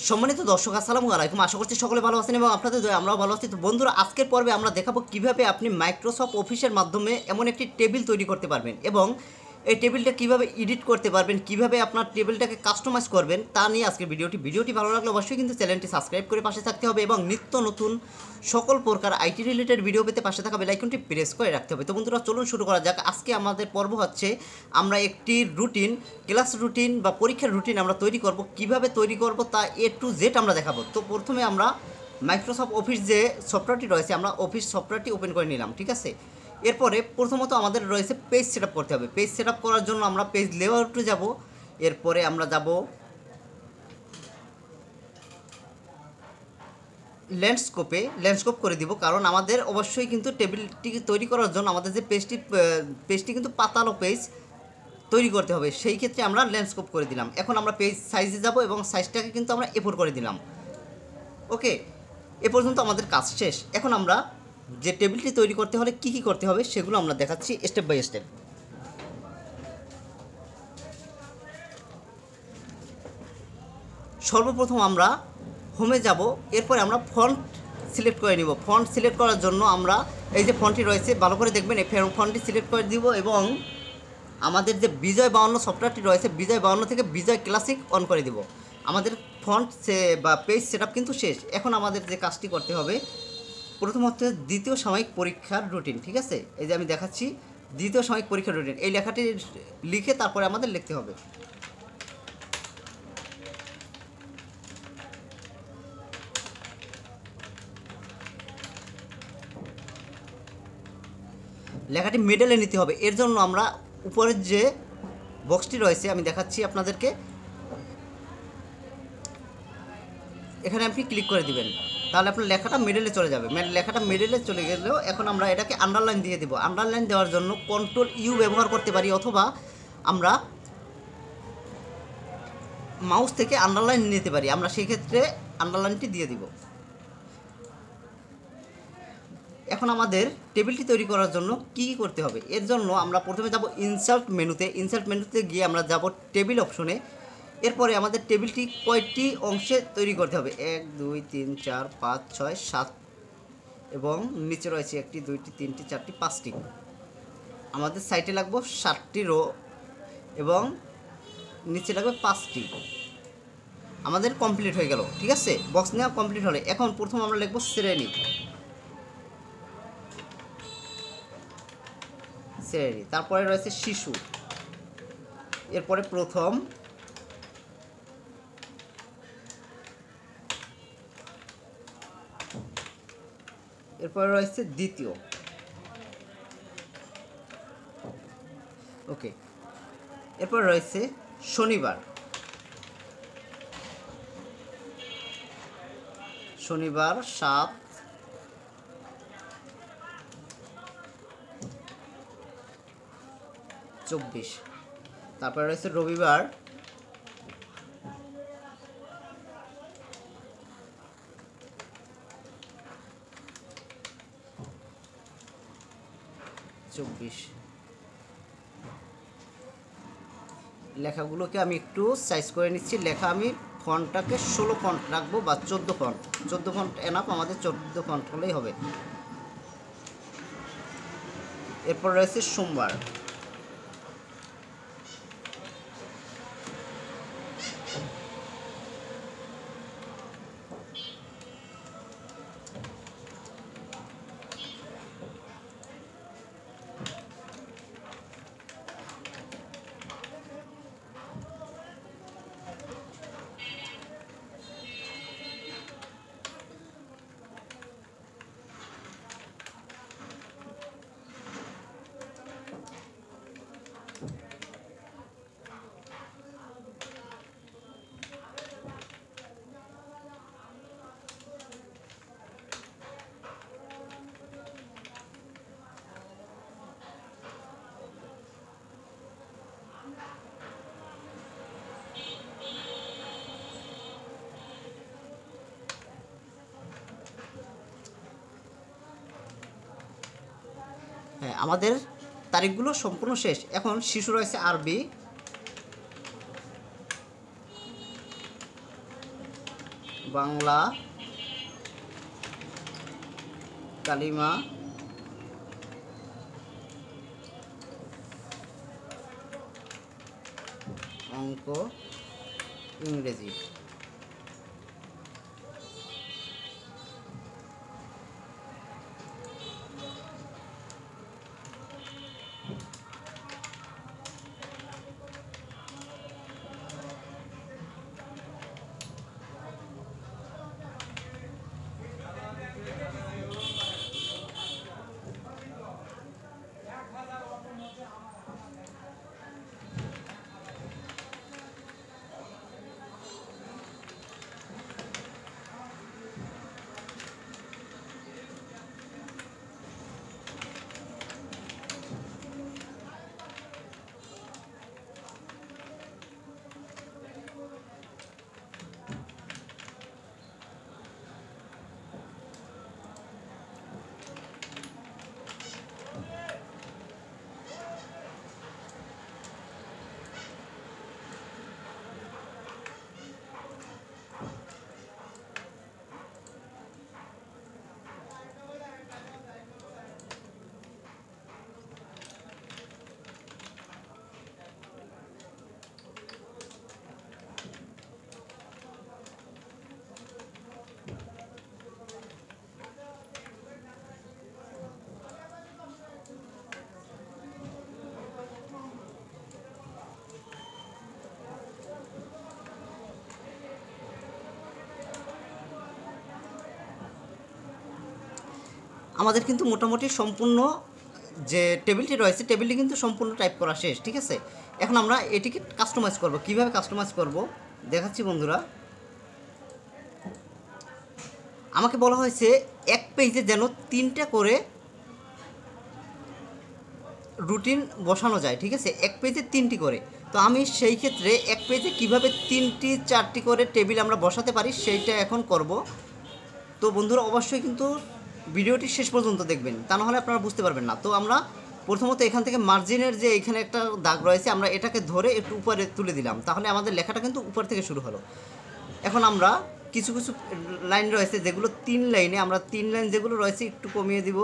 সম্মানিত দর্শক আসসালামু আলাইকুম। আশা করছি সকলে ভালো আছেন এবং আপনাদের দয়া আমরাও ভালো আছি। তো বন্ধুরা, আজকের পর্বে আমরা দেখাবো কিভাবে আপনি মাইক্রোসফট অফিসের মাধ্যমে এমন একটি টেবিল তৈরি করতে পারবেন এবং এই টেবিলটা কিভাবে এডিট করতে পারবেন, কিভাবে আপনার টেবিলটাকে কাস্টমাইজ করবেন তা নিয়ে আজকের ভিডিওটি ভালো লাগলে অবশ্যই কিন্তু চ্যানেলটি সাবস্ক্রাইব করে পাশে থাকতে হবে এবং নিত্য নতুন সকল প্রকার আইটি রিলেটেড ভিডিও পেতে পাশে থাকা বেল আইকনটি প্রেস করে রাখতে হবে। তো বন্ধুরা, চলুন শুরু করা যাক। আজকে আমাদের পর্ব হচ্ছে আমরা একটি ক্লাস রুটিন বা পরীক্ষার রুটিন আমরা তৈরি করব। কিভাবে তৈরি করব তা A to Z আমরা দেখাবো। তো প্রথমে আমরা মাইক্রোসফট অফিস যে সফটওয়্যারটি রয়েছে, আমরা অফিস সফটওয়্যারটি ওপেন করে নিলাম, ঠিক আছে। এরপরে প্রথমত আমাদের রয়েছে পেজ সেট আপ করতে হবে। পেজ সেট আপ করার জন্য আমরা পেজ লেআউটে যাব। এরপরে আমরা যাব ল্যান্ডস্কেপ করে দিব, কারণ আমাদের অবশ্যই কিন্তু টেবিলটি তৈরি করার জন্য আমাদের যে পেজটি কিন্তু পাতালো পেজ তৈরি করতে হবে। সেই ক্ষেত্রে আমরা ল্যান্ডস্কেপ করে দিলাম। এখন আমরা পেজ সাইজে যাব এবং সাইজটাকে কিন্তু আমরা A4 করে দিলাম। ওকে, এ পর্যন্ত আমাদের কাজ শেষ। এখন আমরা যে টেবিলটি তৈরি করতে হলে কী কী করতে হবে সেগুলো আমরা দেখাচ্ছি স্টেপ বাই স্টেপ। সর্বপ্রথম আমরা হোমে যাব। এরপরে আমরা ফন্ট সিলেক্ট করে নিব। ফন্ট সিলেক্ট করার জন্য আমরা এই যে ফন্টটি রয়েছে ভালো করে দেখবেন, এই ফন্টটি সিলেক্ট করে দিব এবং আমাদের যে বিজয় 52 সফটওয়্যারটি রয়েছে, বিজয় 52 থেকে বিজয় ক্লাসিক অন করে দিব। আমাদের ফন্ট বা পেজ সেট আপ কিন্তু শেষ। এখন আমাদের যে কাজটি করতে হবে, প্রথম হচ্ছে দ্বিতীয় সাময়িক পরীক্ষার রুটিন, ঠিক আছে। এই যে আমি দেখাচ্ছি দ্বিতীয় সাময়িক পরীক্ষার রুটিন, এই লেখাটি লিখে তারপরে আমাদের লিখতে হবে। লেখাটি মিডলে নিতে হবে। এর জন্য আমরা উপরের যে বক্সটি রয়েছে আমি দেখাচ্ছি আপনাদেরকে, এখানে আপনি ক্লিক করে দিবেন, তাহলে আপনার লেখাটা মিডলে চলে যাবে। লেখাটা মিডলে চলে গেলেও এখন আমরা এটাকে আন্ডারলাইন দিয়ে দেবো। আন্ডারলাইন দেওয়ার জন্য Ctrl+U ব্যবহার করতে পারি, অথবা আমরা মাউস থেকে আন্ডারলাইন নিতে পারি। আমরা সেই ক্ষেত্রে আন্ডারলাইনটি দিয়ে দিব। এখন আমাদের টেবিলটি তৈরি করার জন্য কী করতে হবে, এর জন্য আমরা প্রথমে যাব ইনসার্ট মেনুতে গিয়ে আমরা যাব টেবিল অপশনে। এরপরে আমাদের টেবিলটি কয়টি অংশে তৈরি করতে হবে, 1 2 3 4 5 6 7 এবং নিচে রয়েছে 1 2 3 4 5টি। আমাদের সাইডে লাগবে 7টি রো এবং নিচে লাগবে 5টি। আমাদের কমপ্লিট হয়ে গেল, ঠিক আছে। বক্স নেওয়া কমপ্লিট হলে এখন প্রথম আমরা লিখব শ্রেণী। তারপরে রয়েছে শিশু, এরপরে প্রথম, এরপরে রয়েছে দ্বিতীয়। ওকে, এরপরে রয়েছে শনিবার 7 24। তারপরে রয়েছে রবিবার 24। লেখাগুলোকে আমি একটু সাইজ করে নিচ্ছি। লেখা আমি ফন্টটাকে 16 ফন্ট রাখবো বা 14 ফন্ট এনাফ, আমাদের 14 ফন্ট হলেই হবে। এরপর রয়েছে সোমবার, হ্যাঁ, আমাদের তারিখগুলো সম্পূর্ণ শেষ। এখন শিশু রয়েছে আরবি, বাংলা কালিমা অঙ্ক ইংরেজি। আমাদের কিন্তু মোটামুটি সম্পূর্ণ যে টেবিলটি রয়েছে টেবিলটি কিন্তু সম্পূর্ণ টাইপ করা শেষ, ঠিক আছে। এখন আমরা এটিকে কাস্টমাইজ করব। কিভাবে কাস্টমাইজ করব দেখাচ্ছি বন্ধুরা। আমাকে বলা হয়েছে এক পেজে যেন 3টা করে রুটিন বসানো যায়, ঠিক আছে, এক পেজে 3টি করে। তো আমি সেই ক্ষেত্রে এক পেজে কিভাবে 3টি 4টি করে টেবিল আমরা বসাতে পারি সেইটা এখন করব। তো বন্ধুরা অবশ্যই কিন্তু ভিডিওটি শেষ পর্যন্ত দেখবেন, তা নাহলে আপনারা বুঝতে পারবেন না। তো আমরা প্রথমত এখান থেকে মার্জিনের যে এখানে একটা দাগ রয়েছে আমরা এটাকে ধরে একটু উপরে তুলে দিলাম, তাহলে আমাদের লেখাটা কিন্তু উপর থেকে শুরু হলো। এখন আমরা কিছু কিছু লাইন রয়েছে যেগুলো 3 লাইনে, আমরা 3 লাইন যেগুলো রয়েছে একটু কমিয়ে দিব।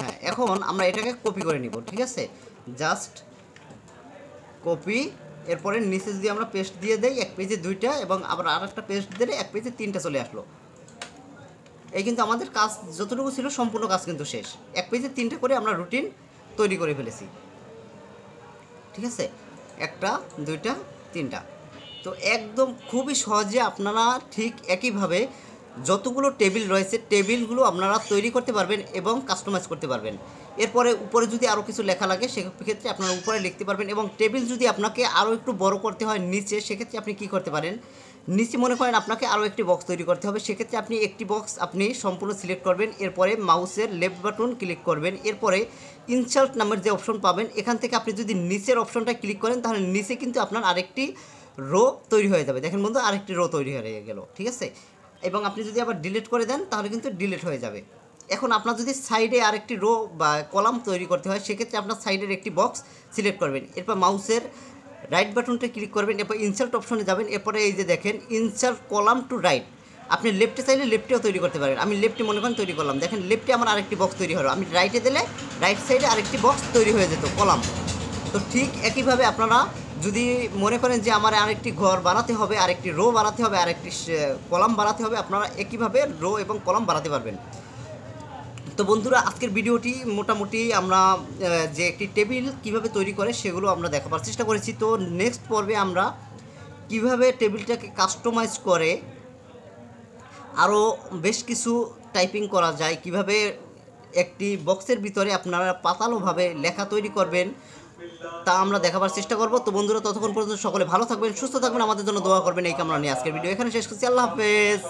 হ্যাঁ, এখন আমরা এটাকে কপি করে নিব, ঠিক আছে, জাস্ট কপি। এরপরে নিচে যদি আমরা পেস্ট দিয়ে দেই এক পেজে 2টা এবং আবার আরেকটা পেস্ট দিলে এক পেজে 3টা চলে আসলো। এই কিন্তু আমাদের কাজ যতটুকু ছিল সম্পূর্ণ কাজ কিন্তু শেষ। এক পেজে 3টা করে আমরা রুটিন তৈরি করে ফেলেছি, ঠিক আছে, 1টা 2টা 3টা। তো একদম খুবই সহজে আপনারা ঠিক একইভাবে যতগুলো টেবিল রয়েছে টেবিলগুলো আপনারা তৈরি করতে পারবেন এবং কাস্টমাইজ করতে পারবেন। এরপরে উপরে যদি আরও কিছু লেখা লাগে সেক্ষেত্রে আপনারা উপরে লিখতে পারবেন। এবং টেবিল যদি আপনাকে আরও একটু বড় করতে হয় নিচে, সেক্ষেত্রে আপনি কি করতে পারেন, নিচে মনে করেন আপনাকে আরও একটি বক্স তৈরি করতে হবে, সেক্ষেত্রে আপনি একটি বক্স আপনি সম্পূর্ণ সিলেক্ট করবেন। এরপরে মাউসের লেফট বাটন ক্লিক করবেন। এরপরে ইনসার্ট নামের যে অপশন পাবেন এখান থেকে আপনি যদি নিচের অপশনটা ক্লিক করেন তাহলে নিচে কিন্তু আপনার আরেকটি রো তৈরি হয়ে যাবে। দেখেন বন্ধু, আরেকটি রো তৈরি হয়ে গেল, ঠিক আছে। এবং আপনি যদি আবার ডিলিট করে দেন তাহলে কিন্তু ডিলিট হয়ে যাবে। এখন আপনার যদি সাইডে আরেকটি রো বা কলাম তৈরি করতে হয় সেক্ষেত্রে আপনার সাইডের একটি বক্স সিলেক্ট করবেন। এরপর মাউসের রাইট বাটনটা ক্লিক করবেন, এরপর ইনসার্ট অপশনে যাবেন। এরপরে এই যে দেখেন ইনসার্ট কলাম টু রাইট, আপনি লেফটে চাইলে লেফটেও তৈরি করতে পারেন। আমি লেফটে মনে করেন তৈরি করলাম, দেখেন লেফটে আমার আরেকটি বক্স তৈরি হলো। আমি রাইটে দিলে রাইট সাইডে আরেকটি বক্স তৈরি হয়ে যেত, কলাম। তো ঠিক একইভাবে আপনারা যদি মনে করেন যে আমার আরেকটি ঘর বানাতে হবে, আরেকটি রো বানাতে হবে, আরেকটি কলাম বানাতে হবে, আপনারা একইভাবে রো এবং কলাম বানাতে পারবেন। তো বন্ধুরা আজকের ভিডিওটি মোটামুটি আমরা যে একটি টেবিল কিভাবে তৈরি করে সেগুলো আমরা দেখাবার চেষ্টা করেছি। তো নেক্সট পর্বে আমরা কিভাবে টেবিলটাকে কাস্টমাইজ করে আরও বেশ কিছু টাইপিং করা যায়, কিভাবে একটি বক্সের ভিতরে আপনারা পাতালোভাবে লেখা তৈরি করবেন তা আমরা দেখাবার চেষ্টা করব। তো বন্ধুরা ততক্ষণ পর্যন্ত সকলে ভালো থাকবেন, সুস্থ থাকবেন, আমাদের জন্য দোয়া করবেন এই কামনা নিয়ে আজকের ভিডিও এখানে শেষ করছি। আল্লাহ হাফেজ।